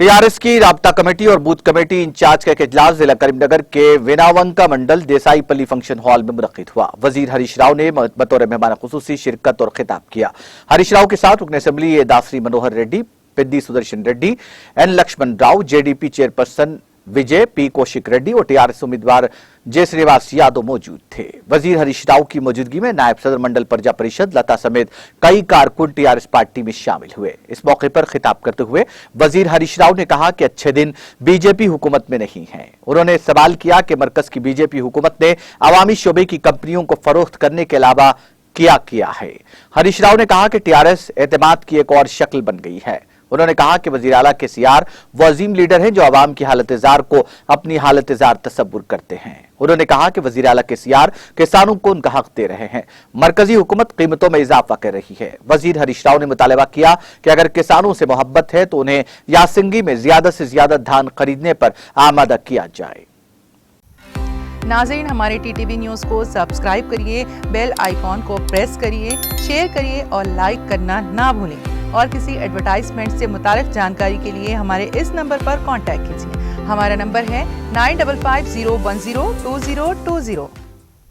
TRS की राब्ता committee और बूथ कमेटी इंचार्ज का एक इजलास जिला करीमनगर के विनावंका मंडल देसाईपल्ली फंक्शन हॉल में मुनक्किद हुआ। वजीर हरीश राव ने बतौर मेहमान खुसूसी शिरकत और खिताब किया। हरीश राव के साथ रुकन assembly Dasari Manohar Reddy, Peddi Sudarshan Reddy, N Lakshman Rao, JDP chairperson Vijay P Kaushik Reddy और टीआरएस उम्मीदवार जय श्रीनिवास यादव मौजूद थे। वजीर हरीश राव की मौजूदगी में नायब सदर मंडल प्रजा परिषद लता समेत कई कारकुन टीआरएस पार्टी में शामिल हुए। इस मौके पर खिताब करते हुए वजीर हरीश राव ने कहा कि अच्छे दिन बीजेपी हुकूमत में नहीं है। उन्होंने सवाल किया कि मरकज की बीजेपी हुकूमत ने अवामी शोबे की कंपनियों को फरोख्त करने के अलावा क्या किया है। हरीश राव ने कहा कि टीआरएस एतमाद की एक और शक्ल बन गई है। उन्होंने कहा कि वजीर आला केसीआर वो अजीम लीडर हैं जो आवाम की हालत-ए-जार को अपनी हालत-ए-जार तसव्वुर करते हैं। उन्होंने कहा कि वजीर आला केसीआर किसानों को उनका हक दे रहे हैं। मरकजी हुकूमत कीमतों में इजाफा कर रही है। वजीर हरीश राव ने मुतालबा किया कि अगर किसानों से मोहब्बत है तो उन्हें यासिंगी में ज्यादा से ज्यादा धान खरीदने पर आमादा किया जाए। नाज़रीन, हमारे टीटीवी न्यूज़ को सब्सक्राइब करिए, बेल आइकॉन को प्रेस करिए, शेयर करिए और लाइक करना ना भूलें। और किसी एडवर्टाइजमेंट से मुताल्लिक़ जानकारी के लिए हमारे इस नंबर पर कांटेक्ट कीजिए। हमारा नंबर है 9550102020।